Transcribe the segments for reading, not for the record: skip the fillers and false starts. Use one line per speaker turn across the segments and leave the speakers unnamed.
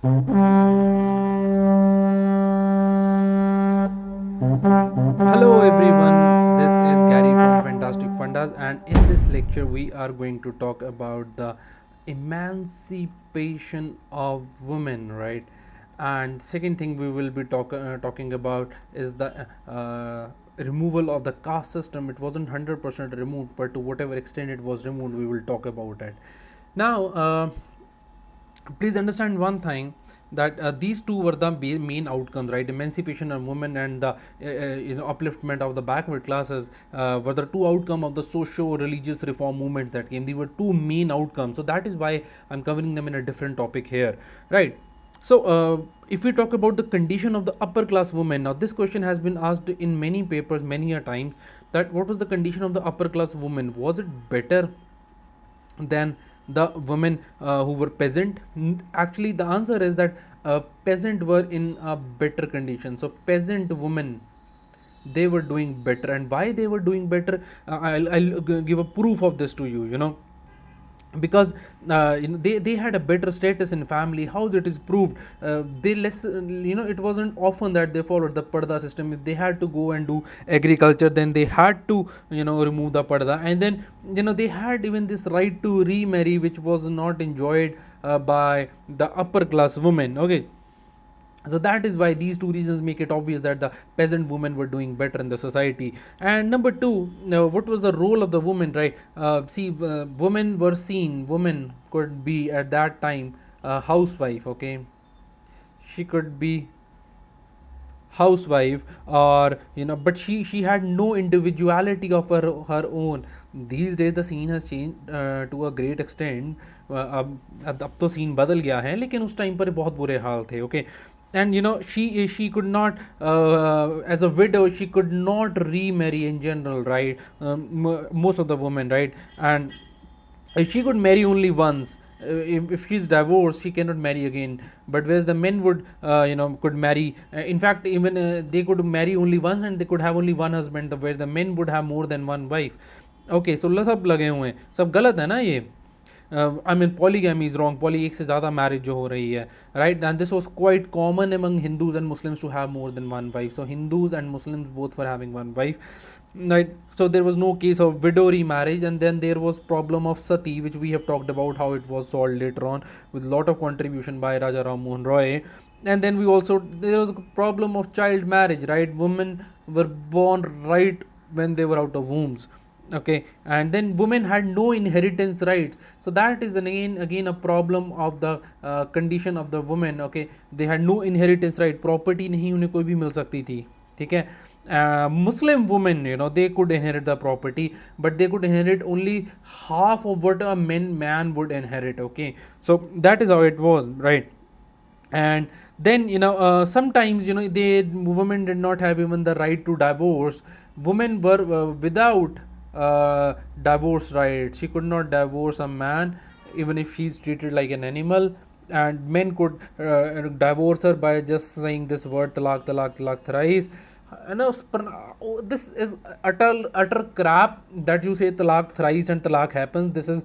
Hello everyone, this is Gary from Fantastic Fundas, and in this lecture we are going to talk about the emancipation of women, right? And second thing we will be talking about is the removal of the caste system. It wasn't 100% removed, but to whatever extent it was removed, we will talk about it. Now, please understand one thing, that these two were the main outcomes, right? Emancipation of women and the upliftment of the backward classes were the two outcome of the socio-religious reform movements that came. These were two main outcomes, so that is why I'm covering them in a different topic here, right? So, if we talk about the condition of the upper class women, now this question has been asked in many papers many a times, that what was the condition of the upper class woman? Was it better than the women who were peasant? Actually, the answer is that peasant were in a better condition. So peasant women, they were doing better. And why they were doing better, I'll give a proof of this to you, because they had a better status in family. How it is proved? They less, it wasn't often that they followed the parda system. If they had to go and do agriculture, then they had to remove the parda. And then they had even this right to remarry, which was not enjoyed by the upper class women. Okay, so that is why these two reasons make it obvious that the peasant women were doing better in the society. And number two, what was the role of the woman, right? Women could be at that time a housewife. Okay, she could be housewife, or but she had no individuality of her own. These days the scene has changed to a great extent. अब तो scene बदल गया है, लेकिन उस time पर बहुत बुरे हाल थे. Okay, and she could not, as a widow she could not remarry in general, right? Most of the women, right? And she could marry only once. If she's divorced, she cannot marry again. But whereas the men would, could marry. In fact, even they could marry only once, and they could have only one husband. Where the men would have more than one wife. Okay, so सब लगे हुए हैं, सब गलत है ना ये? I mean, polygamy is wrong. Poly एक से ज़्यादा marriage जो हो रही है, right? And this was quite common among Hindus and Muslims to have more than one wife. So Hindus and Muslims both were having one wife, right? So there was no case of widow remarriage. And then there was problem of sati, which we have talked about how it was solved later on with lot of contribution by Raja Ram Mohan Roy. And then there was a problem of child marriage, right? Women were born right when they were out of wombs. Okay, and then women had no inheritance rights. So that is again a problem of the condition of the women. Okay, they had no inheritance right. Property नहीं उन्हें कोई भी मिल सकती थी. ठीक है? Muslim women, they could inherit the property, but they could inherit only half of what a man would inherit. Okay, so that is how it was, right? And then sometimes they women did not have even the right to divorce. Women were without divorce rights. She could not divorce a man even if he's treated like an animal. And men could divorce her by just saying this word, talak talak talak thrice. This is utter crap that you say talak thrice and talak happens. This is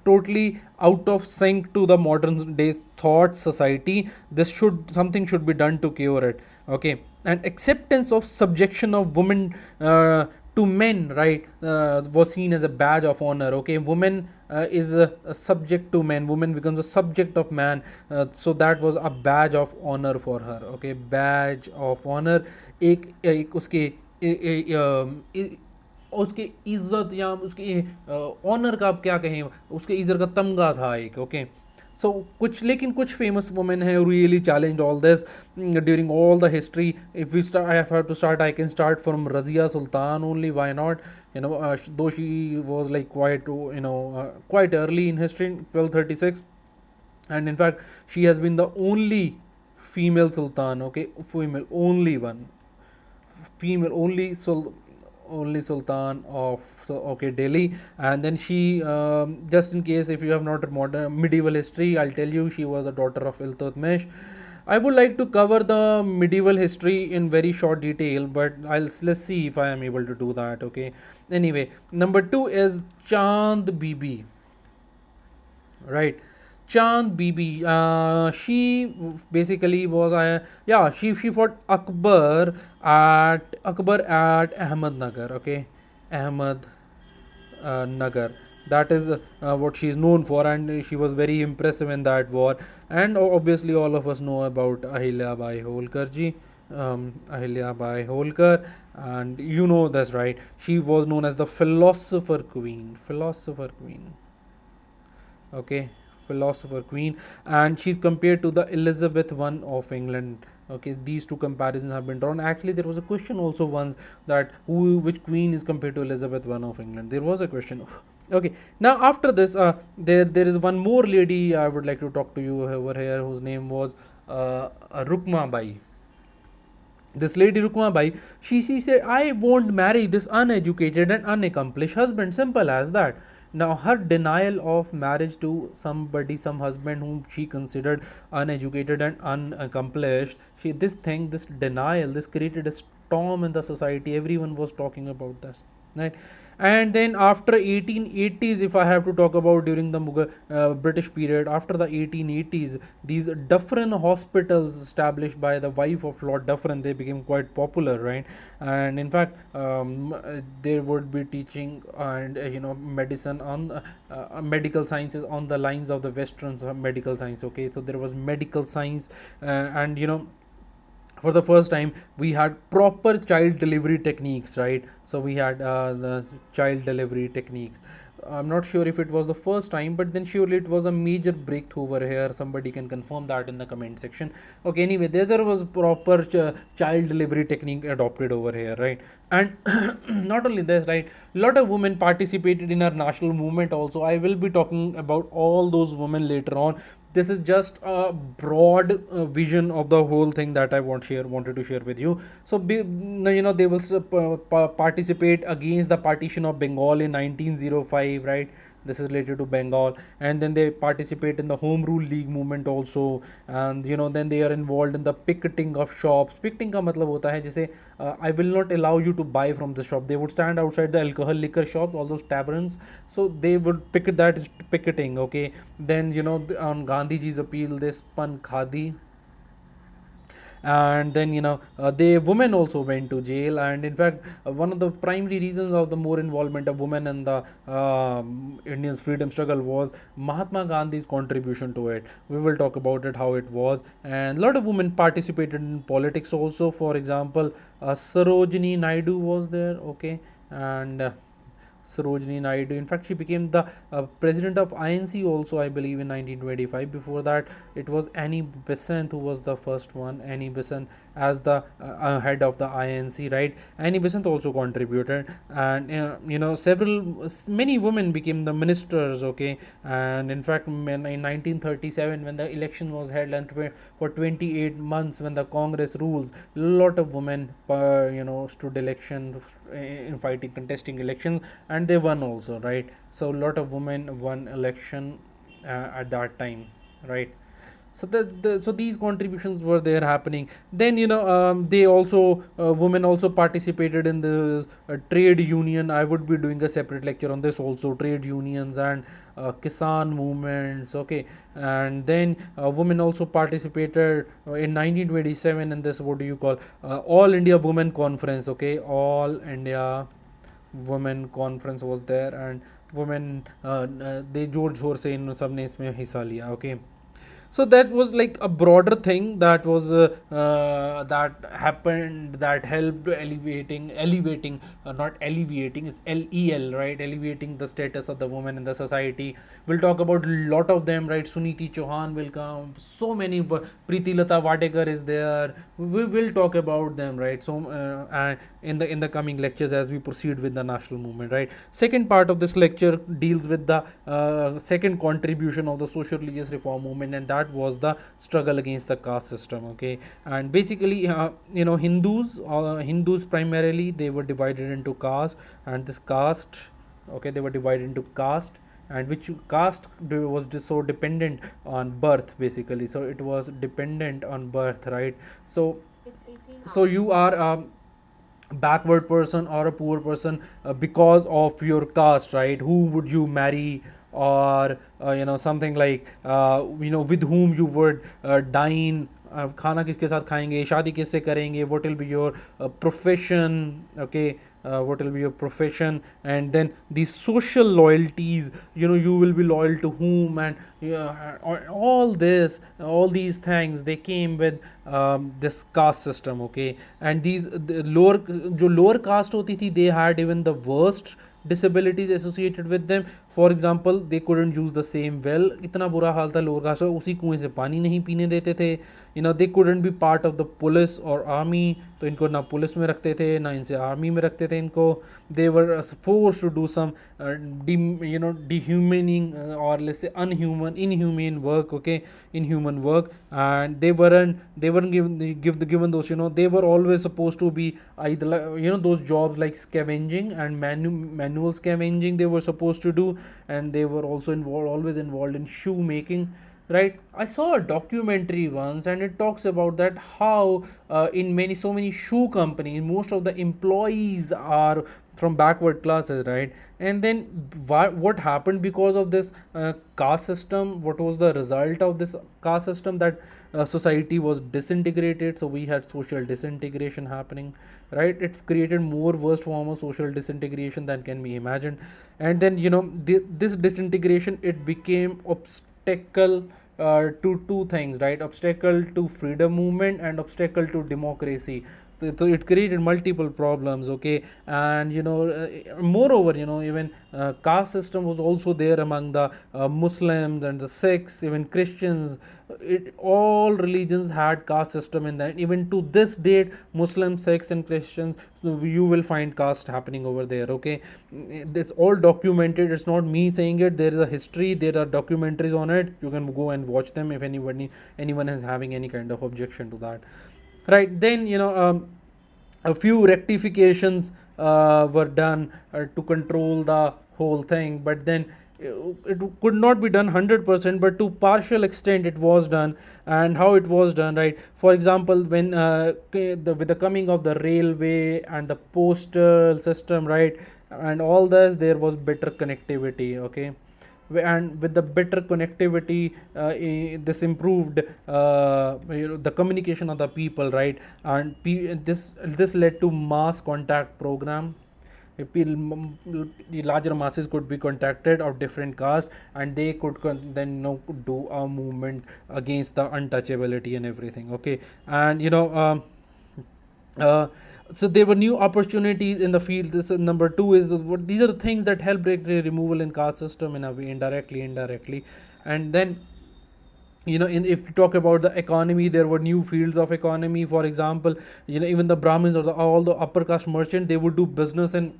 totally out of sync to the modern days thought society. Something should be done to cure it. Okay, and acceptance of subjection of women to men, right, was seen as a badge of honor. Okay, woman is a subject to men. Woman becomes a subject of man. So that was a badge of honor for her. Okay, badge of honor. एक उसके उसके इज्जत या उसके honour का आप क्या कहें, उसके इज्जत का तमगा था एक. ओके, सो लेकिन कुछ फेमस वुमेन है really challenge all this during all the history. If we start, I have to start, I can start from Razia Sultan only. Why not? Though she was like quite early in history, 1236. And in fact she has been the only female sultan. Okay, female only one, female only sultan of, so okay, Delhi. And then she, just in case if you have not modern medieval history, I'll tell you she was a daughter of Iltutmish. I would like to cover the medieval history in very short detail, but let's see if I am able to do that. Okay, anyway, number 2 is Chand Bibi, right? Chand Bibi, she basically was, yeah, she fought Akbar at Ahmednagar, okay, Ahmed Nagar. That is what she is known for, and she was very impressive in that war. And obviously, all of us know about Ahilya Bai Holkar ji, Ahilya Bai Holkar, and you know this, right? She was known as the philosopher queen, okay, philosopher queen, and she's compared to the Elizabeth I of England. Okay, these two comparisons have been drawn. Actually, there was a question also once that which queen is compared to Elizabeth I of England. There was a question. Okay, now after this, there is one more lady I would like to talk to you over here, whose name was Rukma Bai. This lady Rukma Bai, she said, I won't marry this uneducated and unaccomplished husband. Simple as that. Now, her denial of marriage to somebody, some husband whom she considered uneducated and unaccomplished, this denial, this created a storm in the society. Everyone was talking about this, right? And then after 1880s, if I have to talk about during the British period, after the 1880s, these Dufferin hospitals established by the wife of Lord Dufferin, they became quite popular, right? And in fact, they would be teaching and medicine on medical sciences on the lines of the Western medical science. Okay, so there was medical science, and for the first time we had proper child delivery techniques, right? So we had the child delivery techniques. I'm not sure if it was the first time, but then surely it was a major breakthrough over here. Somebody can confirm that in the comment section. Okay, anyway, there was proper child delivery technique adopted over here, right? And not only this, right, a lot of women participated in our national movement also. I will be talking about all those women later on. This is just a broad vision of the whole thing that I wanted to share with you. So they will participate against the partition of Bengal in 1905, right? This is related to Bengal. And then they participate in the Home Rule League movement also. And then they are involved in the picketing of shops. Picketing का मतलब होता है जैसे I will not allow you to buy from the shop. They would stand outside the alcohol liquor shops, all those taverns. So they would picket, that is picketing. Okay, then on Gandhiji's appeal they spun khadi. And then the women also went to jail. And in fact, one of the primary reasons of the more involvement of women in the Indians freedom struggle was Mahatma Gandhi's contribution to it. We will talk about it, how it was. And a lot of women participated in politics also. For example, Sarojini Naidu was there, okay. And Sarojini Naidu. In fact, she became the president of INC also, I believe, in 1925. Before that, it was Annie Besant who was the first one. Annie Besant as the head of the INC, right? Annie Besant also contributed, and many women became the ministers, okay. And in fact, in 1937, when the election was held, and for 28 months, when the Congress rules, a lot of women, stood election in fighting, contesting elections, and they won also, right? So a lot of women won election at that time, right? So so these contributions were there happening. Then they also women also participated in the trade union. I would be doing a separate lecture on this also, trade unions and Kisan movements, okay. And then women also participated in 1927 in this, what do you call, All India Women Conference, okay. All India Women Conference was there, and women they जोर जोर से इन सब ने इसमें हिस्सा लिया, okay. So that was like a broader thing that was that happened, that helped elevating not alleviating, it's LEL, right, elevating the status of the woman in the society. We'll talk about a lot of them, right? Suniti Chauhan will come, so many, Preeti Lata Vadekar is there. We will talk about them, right? So and in the coming lectures as we proceed with the national movement, right? Second part of this lecture deals with the second contribution of the social religious reform movement, and that was the struggle against the caste system, okay. And basically Hindus primarily, they were divided into caste, and this caste, okay, they were divided into caste, and which caste was so dependent on birth, basically. So it was dependent on birth, right? So you are a backward person or a poor person because of your caste, right? Who would you marry? or something like with whom you would dine, खाना किसके साथ खाएंगे, शादी किससे करेंगे, what will be your profession, okay, what will be your profession, and then these social loyalties, you will be loyal to whom, and all these things they came with this caste system, okay. And the lower caste hoti thi, they had even the worst disabilities associated with them. For example, they couldn't use the same well, इतना बुरा हाल था lower caste का, उसी कुएं से पानी नहीं पीने देते थे. दे couldn't be part of the police or army, तो इनको ना पुलिस में रखते थे ना इनसे आर्मी में रखते थे इनको. They were forced to do some dehumaning, or let's say inhumane work, okay, inhuman work. And they weren't given those, they were always supposed to be either those jobs like scavenging and manual scavenging they were supposed to do. And they were also always involved in shoemaking, right. I saw a documentary once, and it talks about that how in so many shoe companies most of the employees are from backward classes, right. And then what happened because of this caste system, what was the result of this caste system, that society was disintegrated. So we had social disintegration happening, right. It created more worst form of social disintegration than can be imagined. And then this disintegration, it became obstacle to two things, right. Obstacle to freedom movement and obstacle to democracy. So it created multiple problems, okay. And moreover, even caste system was also there among the Muslims and the Sikhs, even Christians. All religions had caste system in that. Even to this date, Muslims, Sikhs and Christians, so you will find caste happening over there, okay. It's all documented, it's not me saying it. There is a history, there are documentaries on it. You can go and watch them if anyone is having any kind of objection to that, right. Then a few rectifications were done to control the whole thing, but then it could not be done 100%, but to partial extent it was done. And how it was done, right. For example, when with the coming of the railway and the postal system, right, and all this, there was better connectivity, okay. And with the better connectivity, this improved the communication of the people, right. And this led to mass contact program. The larger masses could be contacted of different castes, and they could then do a movement against the untouchability and everything, okay. And so there were new opportunities in the field. This is number two, is these are the things that help break the removal in caste system in a way, indirectly. And then if you talk about the economy, there were new fields of economy. For example, even the Brahmins or all the upper caste merchant, they would do business in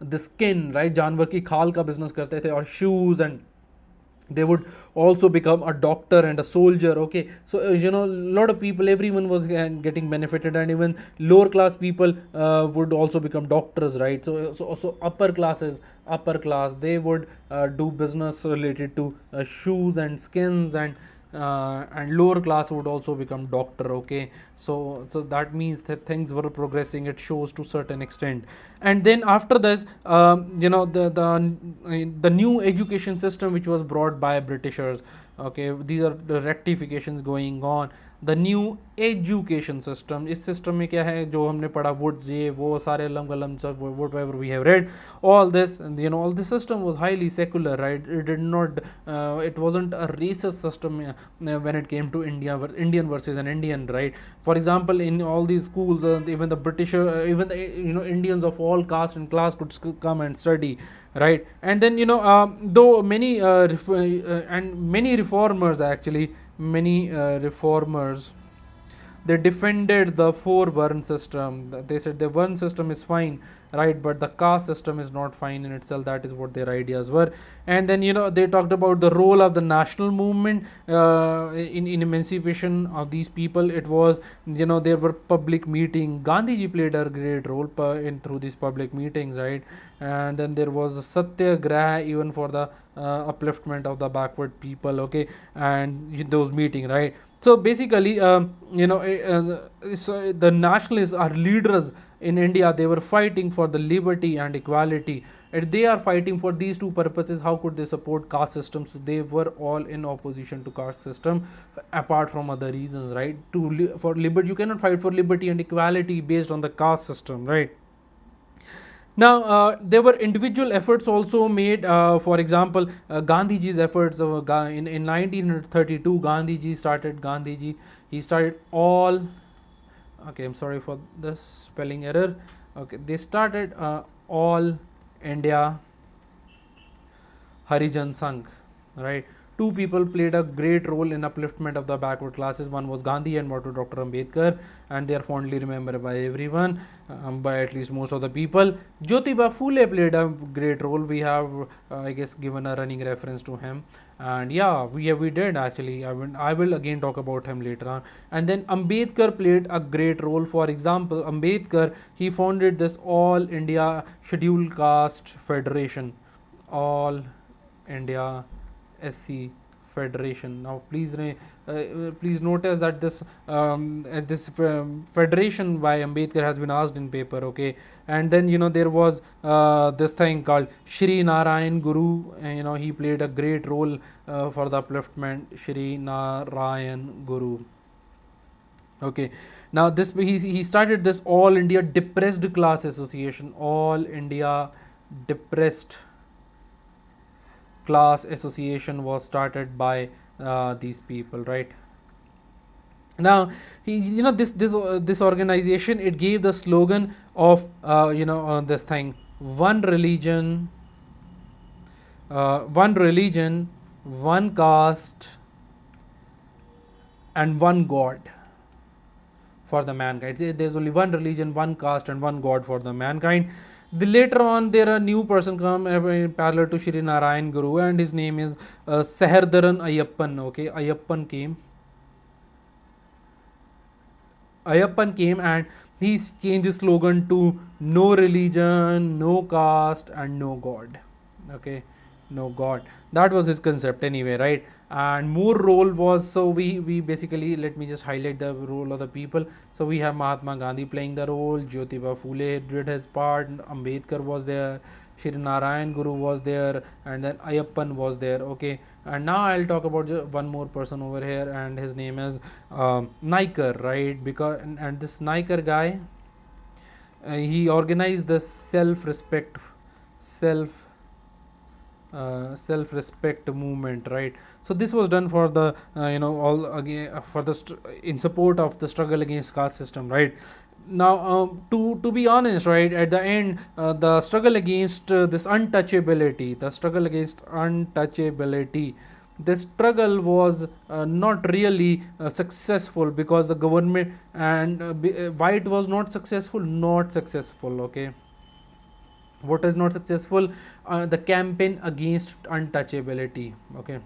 the skin, right, जानवर की खाल का business करते थे, or shoes, and they would also become a doctor and a soldier, okay. So a lot of people, everyone was getting benefited, and even lower class people would also become doctors, right. So upper class, they would do business related to shoes and skins, and lower class would also become doctor, okay. So that means that things were progressing, it shows, to certain extent. And then after this, the new education system which was brought by Britishers, okay, these are the rectifications going on. The new education system, इस system में क्या है जो हमने पढ़ा, woods, ये वो सारे लम गलम सब whatever we have read, all this, all this system was highly secular, right. It did not it wasn't a racist system when it came to Indian versus an Indian, right. For example, in all these schools, even the British, even the Indians of all caste and class could come and study, right. And then though many many reformers, actually many reformers, they defended the four Varn system. They said the Varn system is fine, right, but the caste system is not fine in itself. That is what their ideas were. And then they talked about the role of the national movement in emancipation of these people. It was, there were public meeting. Gandhi ji played a great role through these public meetings, right. And then there was a satyagraha even for the upliftment of the backward people, okay, and those meeting, right. So basically, so the nationalists are leaders in India. They were fighting for the liberty and equality. If they are fighting for these two purposes, how could they support caste system? So they were all in opposition to caste system, apart from other reasons, right? For liberty, you cannot fight for liberty and equality based on the caste system, right? Now, there were individual efforts also made. For example, Gandhiji's efforts in 1932. Gandhiji. He started all. Okay, I'm sorry for the spelling error. Okay, they started all India Harijan Sangh, right? Two people played a great role in upliftment of the backward classes. One was Gandhi and one was Dr. Ambedkar, and they are fondly remembered by everyone, by at least most of the people. Jyotiba Phule played a great role. We have, I guess, given a running reference to him, and yeah, we did actually. I will again talk about him later on. And then Ambedkar played a great role. For example, Ambedkar, he founded this All India Scheduled Caste Federation, All India SC Federation. Now, please notice that this federation by Ambedkar has been asked in paper. Okay, and then there was this thing called Shri Narayan Guru. He played a great role for the upliftment. Shri Narayan Guru. Okay, now this he started this All India Depressed Class Association. All India Depressed Class Association was started by these people, right? Now, this organization, it gave the slogan of this thing: one religion, one caste, and one God for the mankind. There's only one religion, one caste, and one God for the mankind. Later on, there a new person come parallel to Shri Narayan Guru, and his name is Sahardaran Ayyappan. Okay, Ayyappan came and he changed the slogan to no religion, no caste, and no God. Okay, no God. That was his concept anyway, right? And more role was, so we basically, let me just highlight the role of the people. So we have Mahatma Gandhi playing the role, Jyotiba Phule did his part, Ambedkar was there, Shri Narayan Guru was there, and then Ayyappan was there. Okay, and now I'll talk about one more person over here, and his name is Naikar, right? Because and this Naikar guy, he organized the self-respect movement, right? So this was done for the all again for the in support of the struggle against caste system, right? Now, to be honest, right, at the end, the struggle against this untouchability, this struggle was not really successful, because the government and why it was not successful. Okay, what is not successful? The campaign against untouchability. Okay,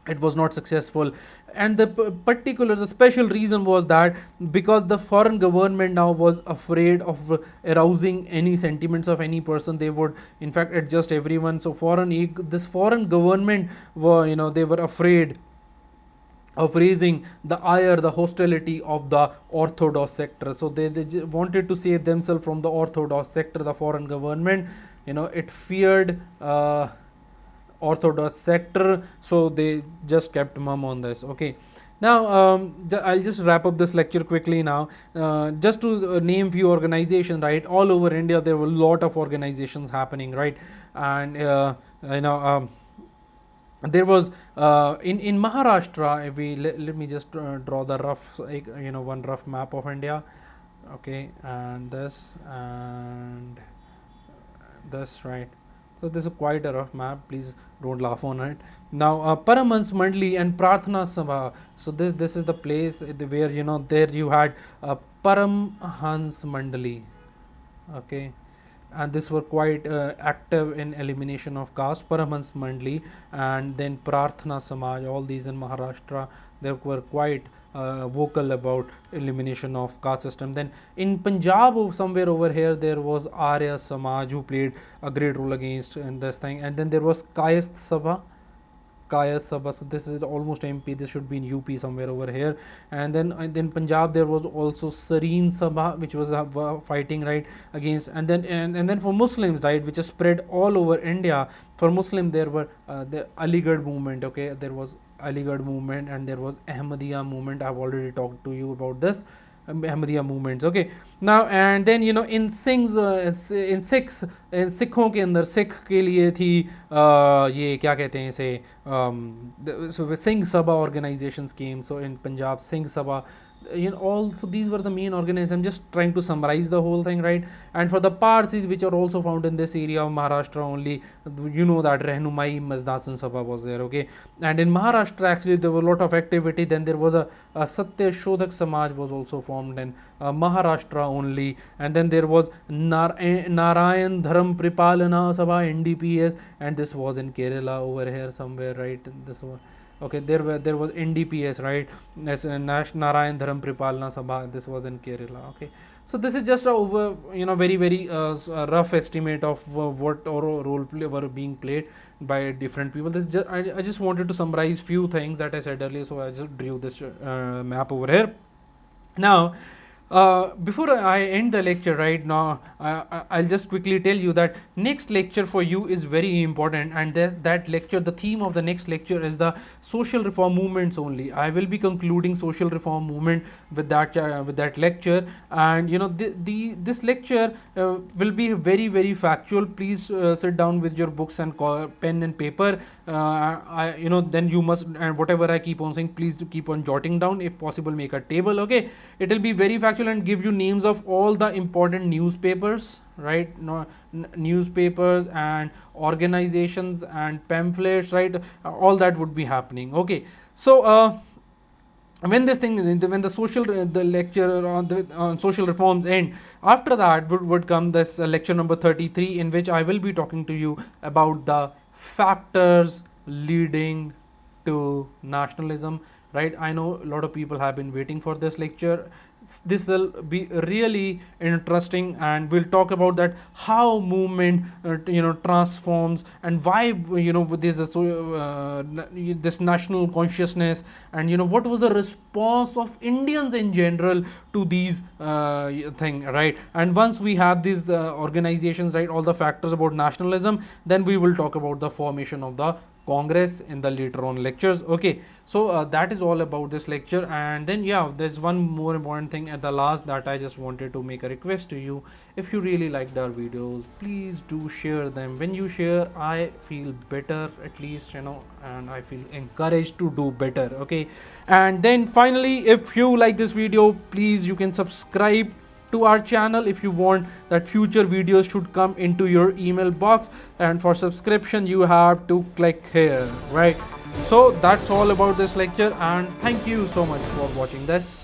it was not successful, and the special reason was that because the foreign government now was afraid of arousing any sentiments of any person, they would in fact adjust everyone. So this foreign government were, they were afraid of raising the ire, the hostility of the orthodox sector. So they wanted to save themselves from the orthodox sector. The foreign government, it feared orthodox sector, so they just kept mum on this. Okay, now I'll just wrap up this lecture quickly now, just to name few organizations, right? All over India there were a lot of organizations happening, right? And there was in Maharashtra, let me just draw the rough one rough map of India. Okay, and this, right? So this is quite a rough map, please don't laugh on it. Now Paramhans Mandli and Prarthana Sabha. So this is the place where there you had Paramhans Mandali. Okay, and this were quite active in elimination of caste. Paramhans Mandli and then Prarthana Samaj, all these in Maharashtra, they were quite vocal about elimination of caste system. Then in Punjab, somewhere over here, there was Arya Samaj who played a great role against in this thing. And then there was Kayast Kaya Sabha. So this is almost MP. This should be in UP somewhere over here. And then Punjab there was also Sareen Sabha, which was fighting right against. And then for Muslims, right, which is spread all over India. For Muslim there were the Aligarh movement. Okay, there was Aligarh movement and there was Ahmadiyya movement. I've already talked to you about this. Ahmadiyya movements. Okay, now and then in Singhs in Sikhon के अंदर सिख के लिए थी ये क्या कहते हैं इसे so Singh Sabha organizations came. So in Punjab Singh Sabha, all, so these were the main organizations. I'm just trying to summarize the whole thing, right? And for the Parsis which are also found in this area of Maharashtra only, that Rehnumai Mazdasan Sabha was there. Okay, and in Maharashtra actually there was a lot of activity. Then there was a Satya Shodhak Samaj was also formed in Maharashtra only. And then there was Narayan Dharam Pripalana Sabha, NDPS, and this was in Kerala over here somewhere, right? This one. Okay, there was NDPS, right? As Narayan Dharam Pripalana Sabha. This was in Kerala. Okay, so this is just a over very rough estimate of what role play were being played by different people. This just, I just wanted to summarize few things that I said earlier, so I just drew this map over here. Now, before I end the lecture right now, I'll just quickly tell you that next lecture for you is very important, and that lecture, the theme of the next lecture is the social reform movements only. I will be concluding social reform movement with that lecture, and this lecture will be very factual. Please sit down with your books and pen and paper. Then you must, and whatever I keep on saying, please do keep on jotting down. If possible, make a table. Okay, it will be very factual and give you names of all the important newspapers, right? Newspapers and organizations and pamphlets, right? All that would be happening. Okay, so when the lecture on social reforms end, after that would come this lecture number 33, in which I will be talking to you about the factors leading to nationalism, right? I know a lot of people have been waiting for this lecture. This will be really interesting, and we'll talk about that how movement transforms, and why this this national consciousness, and what was the response of Indians in general to these thing, right? And once we have these organizations, right, all the factors about nationalism, then we will talk about the formation of the Congress in the later on lectures. Okay, so that is all about this lecture. And then there's one more important thing at the last that I just wanted to make a request to you. If you really liked our videos, please do share them. When you share, I feel better, at least, and I feel encouraged to do better. Okay, and then finally, if you like this video, please you can subscribe to our channel if you want that future videos should come into your email box, and for subscription you have to click here, right? So that's all about this lecture, and thank you so much for watching this.